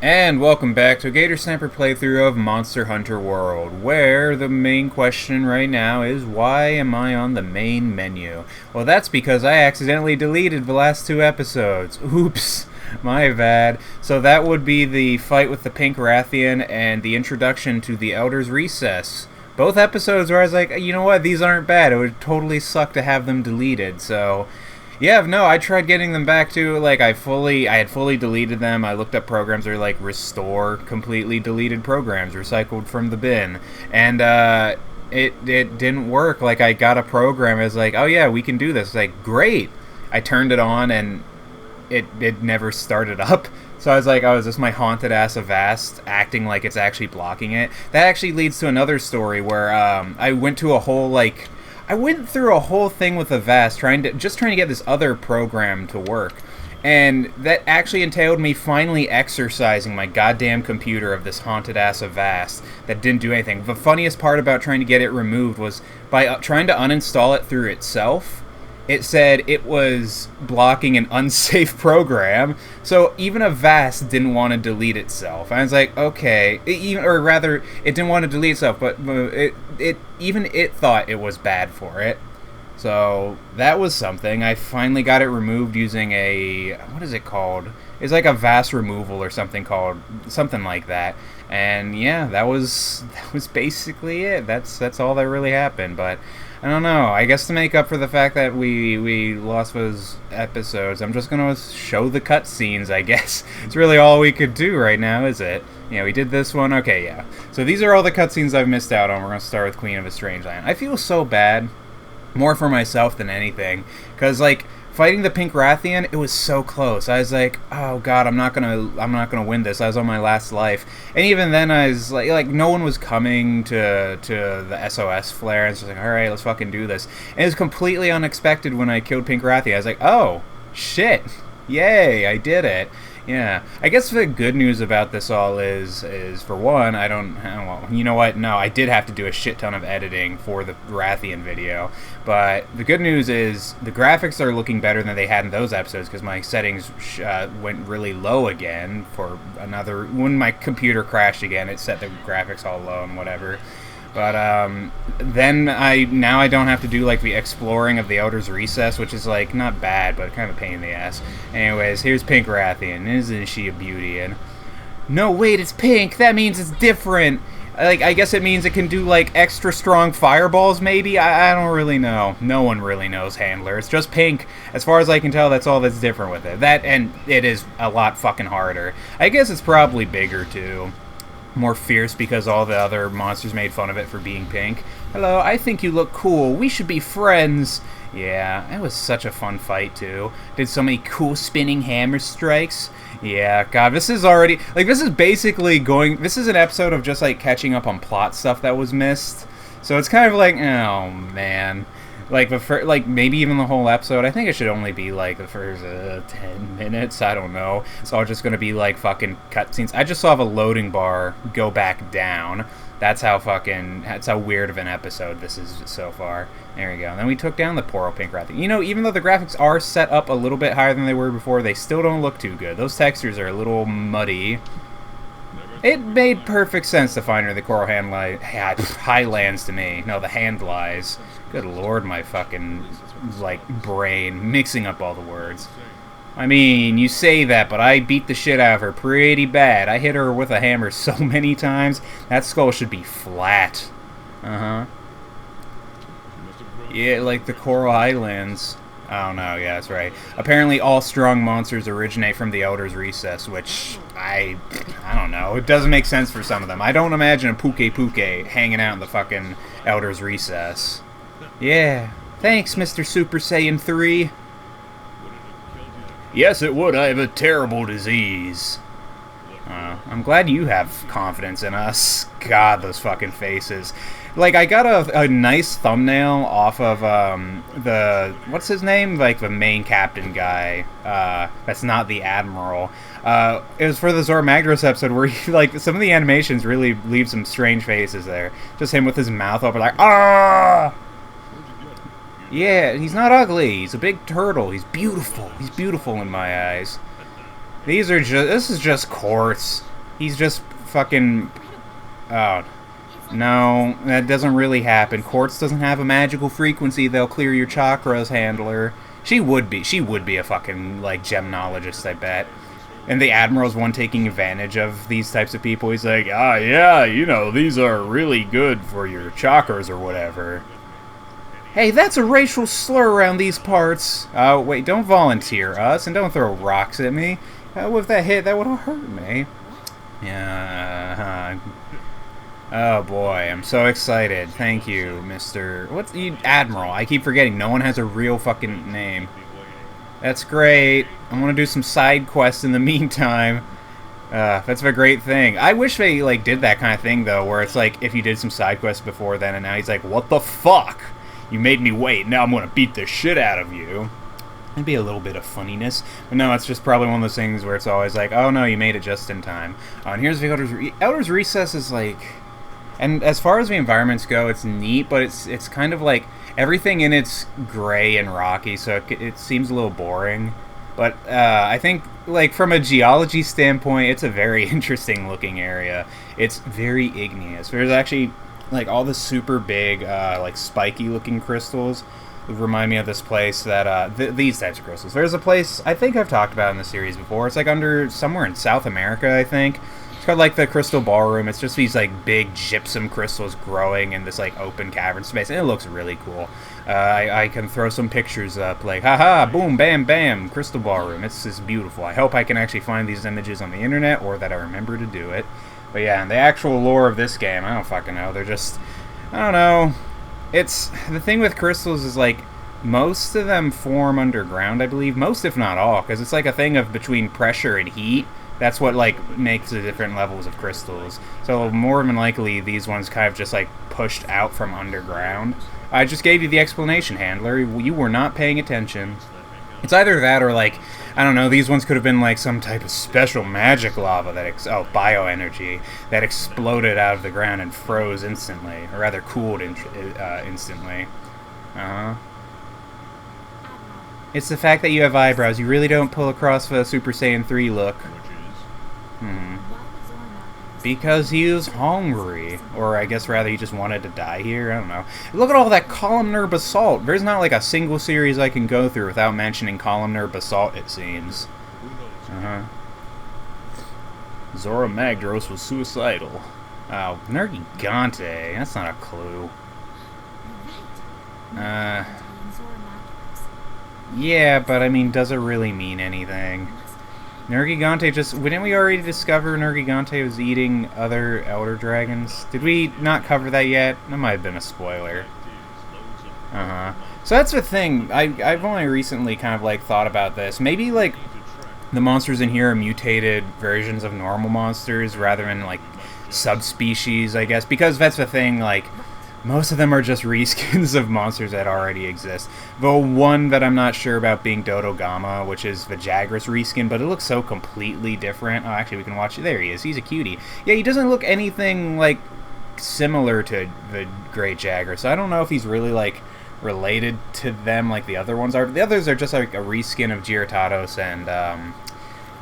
And welcome back to a Gator Sniper playthrough of Monster Hunter World, where the main question right now is, why am I on the main menu? Well, that's because I accidentally deleted the last two episodes. Oops, my bad. So that would be the fight with the Pink Rathian and the introduction to the Elder's Recess. Both episodes where I was like, you know what, these aren't bad. It would totally suck to have them deleted, so... Yeah, no, I tried getting them back too. Like, I had fully deleted them. I looked up programs that are like restore completely deleted programs, recycled from the bin, and it didn't work. Like, I got a program. It was like, oh yeah, we can do this. It's like, great. I turned it on and it never started up. So I was like, oh, is this my haunted ass Avast acting like it's actually blocking it? That actually leads to another story where I went through a whole thing with Avast, trying to get this other program to work, and that actually entailed me finally exercising my goddamn computer of this haunted ass Avast that didn't do anything. The funniest part about trying to get it removed was by trying to uninstall it through itself. It said it was blocking an unsafe program, so even Avast didn't want to delete itself. I was like, okay, it didn't want to delete itself, but it thought it was bad for it. So that was something. I finally got it removed using what is it called? It's like a Avast removal or something like that. And yeah, that was basically it. That's all that really happened. But I don't know. I guess to make up for the fact that we lost those episodes, I'm just gonna show the cutscenes, I guess. It's really all we could do right now, is it? Yeah, we did this one. Okay, yeah. So these are all the cutscenes I've missed out on. We're gonna start with Queen of a Strange Land. I feel so bad, more for myself than anything, because like fighting the Pink Rathian, it was so close. I was like, oh god, I'm not gonna win this. I was on my last life, and even then I was like no one was coming to the SOS flare. And it's just like, all right, let's fucking do this. And it was completely unexpected when I killed Pink Rathian. I was like, oh shit, yay, I did it. Yeah, I guess the good news about this all is for one, well, you know what? No, I did have to do a shit ton of editing for the Rathian video, but the good news is the graphics are looking better than they had in those episodes because my settings went really low again when my computer crashed again, it set the graphics all low and whatever. But then I don't have to do like the exploring of the Elder's Recess, which is like not bad, but kind of a pain in the ass. Anyways, here's Pink Rathian. Isn't she a beauty? And no, wait, it's pink. That means it's different. Like, I guess it means it can do like extra strong fireballs. Maybe I don't really know. No one really knows, Handler. It's just pink. As far as I can tell, that's all that's different with it. That, and it is a lot fucking harder. I guess it's probably bigger too. More fierce because all the other monsters made fun of it for being pink. Hello, I think you look cool. We should be friends. Yeah, it was such a fun fight too. Did so many cool spinning hammer strikes. Yeah, god, this is already like this is an episode of just like catching up on plot stuff that was missed. So it's kind of like, oh man. Like maybe even the whole episode. I think it should only be like the first 10 minutes. I don't know. It's all just gonna be like fucking cutscenes. I just saw the loading bar go back down. That's how weird of an episode this is so far. There we go. And then we took down the poor old Pink Rathian. You know, even though the graphics are set up a little bit higher than they were before, they still don't look too good. Those textures are a little muddy. It made perfect sense to find her the Coral Highlands to me. No, the Hand Lies. Good lord, my fucking, like, brain mixing up all the words. I mean, you say that, but I beat the shit out of her pretty bad. I hit her with a hammer so many times, that skull should be flat. Uh-huh. Yeah, like the Coral Highlands. I don't know, yeah, that's right. Apparently all strong monsters originate from the Elder's Recess, which, I don't know. It doesn't make sense for some of them. I don't imagine a Puke hanging out in the fucking Elder's Recess. Yeah, thanks, Mr. Super Saiyan 3. Yes, it would. I have a terrible disease. I'm glad you have confidence in us. God, those fucking faces. Like, I got a nice thumbnail off of what's his name? Like, the main captain guy. That's not the Admiral. It was for the Zora Magdaros episode where he, like, some of the animations really leave some strange faces there. Just him with his mouth open like, ah! Yeah, he's not ugly. He's a big turtle. He's beautiful. He's beautiful in my eyes. This is just quartz. He's just fucking... Oh, no, that doesn't really happen. Quartz doesn't have a magical frequency that'll clear your chakras, handler. She would be a fucking, like, gemnologist, I bet. And the Admiral's one taking advantage of these types of people. He's like, ah, yeah, you know, these are really good for your chakras or whatever. Hey, that's a racial slur around these parts. Oh, wait, don't volunteer us, and don't throw rocks at me. With that hit, that would have hurt me. Yeah, oh boy, I'm so excited. Thank you, Mr. What's the Admiral? I keep forgetting. No one has a real fucking name. That's great. I want to do some side quests in the meantime. That's a great thing. I wish they like did that kind of thing though, where it's like if you did some side quests before then, and now he's like, "What the fuck? You made me wait. Now I'm gonna beat the shit out of you." It'd be a little bit of funniness, but no, it's just probably one of those things where it's always like, "Oh no, you made it just in time." And here's the Elder's Recess is like. And as far as the environments go, it's neat, but it's kind of like everything in it's gray and rocky, so it seems a little boring. But I think, like, from a geology standpoint, it's a very interesting looking area. It's very igneous. There's actually, like, all the super big, like, spiky looking crystals that remind me of this place that, these types of crystals. There's a place I think I've talked about in the series before. It's, like, under somewhere in South America, I think. It's called, like, the Crystal Ballroom. It's just these, like, big gypsum crystals growing in this, like, open cavern space, and it looks really cool. I can throw some pictures up, like, haha, boom, bam, bam, Crystal Ballroom. It's beautiful. I hope I can actually find these images on the internet, or that I remember to do it. But yeah, and the actual lore of this game, I don't fucking know. They're just, I don't know. It's, the thing with crystals is, like, most of them form underground, I believe. Most, if not all, because it's, like, a thing of between pressure and heat. That's what, like, makes the different levels of crystals. So more than likely, these ones kind of just, like, pushed out from underground. I just gave you the explanation, handler. You were not paying attention. It's either that or, like, I don't know, these ones could have been, like, some type of special magic lava that, bioenergy, that exploded out of the ground and froze instantly. Or rather, cooled instantly. Uh-huh. It's the fact that you have eyebrows. You really don't pull across the Super Saiyan 3 look. Because he was hungry. Or I guess rather he just wanted to die here. I don't know. Look at all that columnar basalt. There's not like a single series I can go through without mentioning columnar basalt, it seems. Uh-huh. Zora Magdaros was suicidal. Oh, Nergigante. That's not a clue. Yeah, but I mean, does it really mean anything? Nergigante just... Didn't we already discover Nergigante was eating other Elder Dragons? Did we not cover that yet? That might have been a spoiler. Uh-huh. So that's the thing. I've only recently kind of, like, thought about this. Maybe, like, the monsters in here are mutated versions of normal monsters rather than, like, subspecies, I guess. Because that's the thing, like... Most of them are just reskins of monsters that already exist. The one that I'm not sure about being Dodo Gama, which is the Jagras reskin, but it looks so completely different. Oh, actually, we can watch it. There he is. He's a cutie. Yeah, he doesn't look anything, like, similar to the Great Jagras. So I don't know if he's really, like, related to them like the other ones are. The others are just, like, a reskin of Giratados and,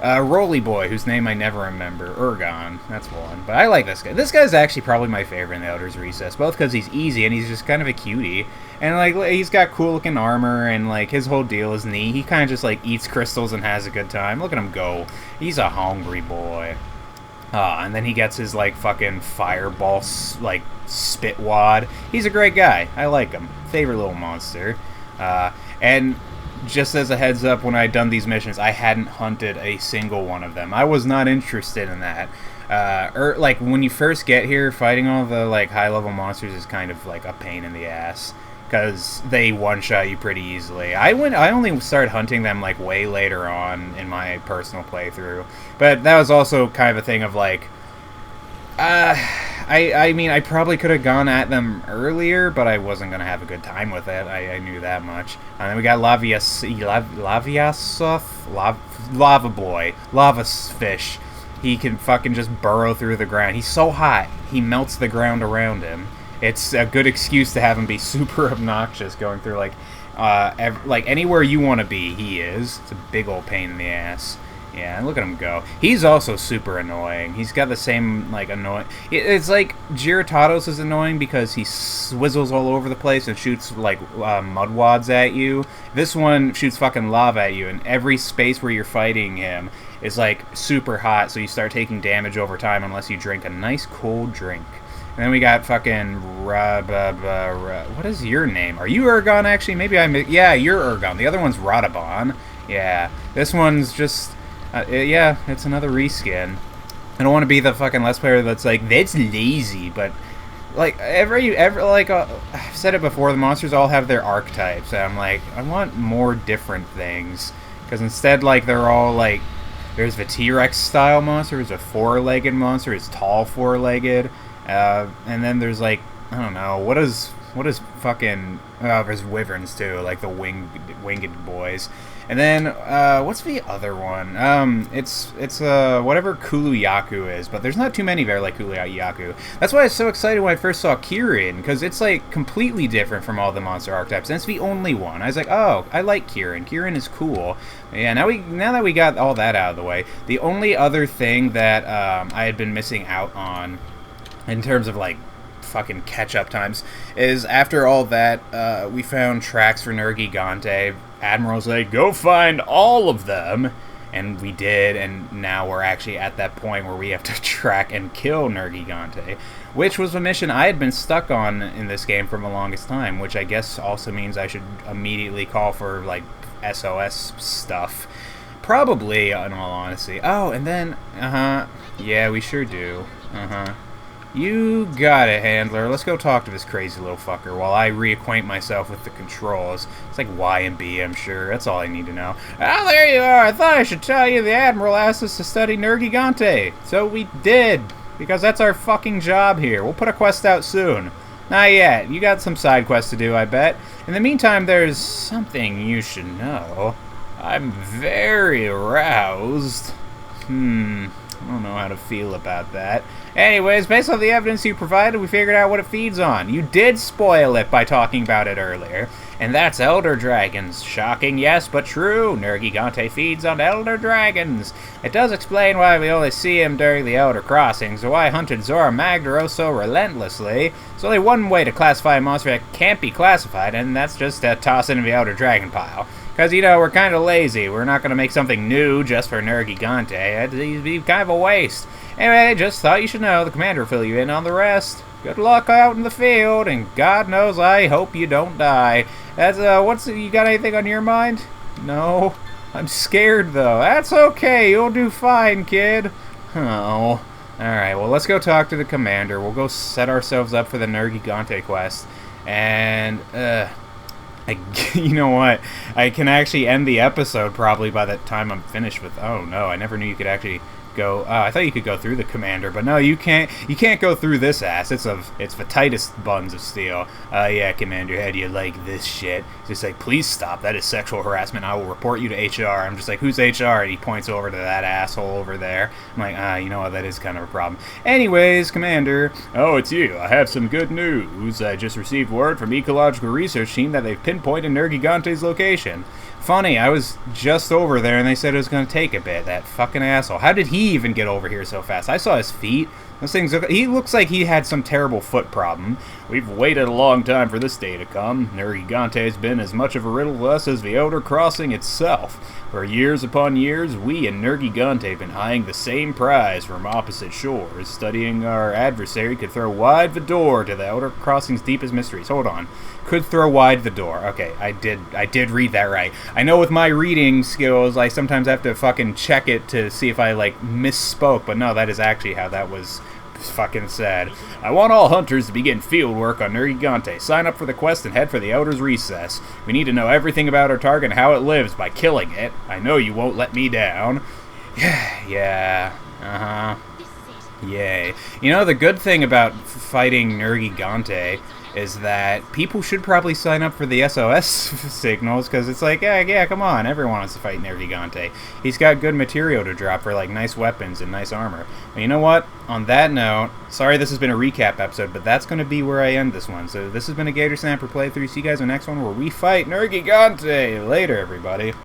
Roly Boy, whose name I never remember. Urgon, that's one. But I like this guy. This guy's actually probably my favorite in the Elder's Recess, both because he's easy and he's just kind of a cutie. And, like, he's got cool-looking armor and, like, his whole deal is neat. He kind of just, like, eats crystals and has a good time. Look at him go. He's a hungry boy. And then he gets his, like, fucking fireball, like, spit wad. He's a great guy. I like him. Favorite little monster. And... just as a heads up, when I'd done these missions, I hadn't hunted a single one of them. I was not interested in that. Like, when you first get here, fighting all the, like, high-level monsters is kind of, like, a pain in the ass. Because they one-shot you pretty easily. I only started hunting them, like, way later on in my personal playthrough. But that was also kind of a thing of, like... I mean, I probably could have gone at them earlier, but I wasn't going to have a good time with it. I knew that much. And then we got Lava Boy. Lava Fish. He can fucking just burrow through the ground. He's so hot, he melts the ground around him. It's a good excuse to have him be super obnoxious going through, like, like anywhere you want to be, he is. It's a big old pain in the ass. Yeah, look at him go. He's also super annoying. He's got the same, like, annoying... It's like Giratados is annoying because he swizzles all over the place and shoots, like, mud wads at you. This one shoots fucking lava at you, and every space where you're fighting him is, like, super hot, so you start taking damage over time unless you drink a nice cold drink. And then we got fucking... what is your name? Are you Urgon, actually? Maybe yeah, you're Urgon. The other one's Radabon. Yeah. This one's just... yeah, it's another reskin. I don't want to be the fucking Let's Player that's like, that's lazy, but... Like, I've said it before, the monsters all have their archetypes, and I'm like, I want more different things. Because instead, like, they're all, like... There's the T-Rex style monster, there's a four-legged monster, it's tall four-legged... and then there's, like, I don't know, what is fucking, there's wyverns too, like the winged boys. And then, what's the other one? It's whatever Kuluyaku is, but there's not too many there like Kuluyaku. That's why I was so excited when I first saw Kirin, because it's, like, completely different from all the monster archetypes, and it's the only one. I was like, oh, I like Kirin. Kirin is cool. Yeah, now that we got all that out of the way, the only other thing that, I had been missing out on in terms of, like, fucking catch-up times, is after all that, we found tracks for Nergigante. Admiral's like, go find all of them, and we did, and now we're actually at that point where we have to track and kill Nergigante, which was a mission I had been stuck on in this game for the longest time, which I guess also means I should immediately call for, like, SOS stuff. Probably, in all honesty. Oh, and then, yeah, we sure do. You got it, handler. Let's go talk to this crazy little fucker while I reacquaint myself with the controls. It's like Y and B, I'm sure. That's all I need to know. Oh, there you are. I thought I should tell you the Admiral asked us to study Nergigante. So we did, because that's our fucking job here. We'll put a quest out soon. Not yet. You got some side quests to do, I bet. In the meantime, there's something you should know. I'm very aroused. I don't know how to feel about that. Anyways, based on the evidence you provided, we figured out what it feeds on. You did spoil it by talking about it earlier. And that's elder dragons. Shocking, yes, but true. Nergigante feeds on elder dragons. It does explain why we only see him during the Elder Crossings, and why I hunted Zora Magdaros so relentlessly. There's only one way to classify a monster that can't be classified, and that's just to toss it in the elder dragon pile. Because, you know, we're kind of lazy. We're not going to make something new just for Nergigante. It'd be kind of a waste. Anyway, just thought you should know. The commander will fill you in on the rest. Good luck out in the field, and God knows I hope you don't die. That's, you got anything on your mind? No? I'm scared, though. That's okay. You'll do fine, kid. Oh. Alright, well, let's go talk to the commander. We'll go set ourselves up for the Nergigante quest. And, you know what? I can actually end the episode probably by the time I'm finished with... Oh, no, I never knew you could actually go... I thought you could go through the commander, but no, you can't. You can't go through this ass. It's the tightest buns of steel. Yeah, Commander, how do you like this shit? He's just like, please stop. That is sexual harassment. I will report you to HR. I'm just like, who's HR? And he points over to that asshole over there. I'm like, you know what? That is kind of a problem. Anyways, Commander. Oh, it's you. I have some good news. I just received word from Ecological Research Team that they've pinpointed Nergigante's location. Funny, I was just over there and they said it was going to take a bit. That fucking asshole. How did he even get over here so fast? I saw his feet. Those things look, he looks like he had some terrible foot problem. We've waited a long time for this day to come. Nergigante has been as much of a riddle to us as the Elder Crossing itself. For years upon years, we and Nergigante have been eyeing the same prize from opposite shores. Studying our adversary could throw wide the door to the Elder Crossing's deepest mysteries. Hold on. Could throw wide the door. Okay, I did read that right. I know with my reading skills, I sometimes have to fucking check it to see if I, like, misspoke, but no, that is actually how that was fucking said. I want all hunters to begin field work on Nergigante. Sign up for the quest and head for the Elder's Recess. We need to know everything about our target and how it lives by killing it. I know you won't let me down. Yeah, Yay. You know, the good thing about fighting Nergigante is that people should probably sign up for the SOS signals, because it's like, yeah, come on, everyone wants to fight Nergigante. He's got good material to drop for, like, nice weapons and nice armor. But you know what? On that note, sorry this has been a recap episode, but that's going to be where I end this one. So this has been a Gator Snapper playthrough. See you guys in the next one where we fight Nergigante. Later, everybody.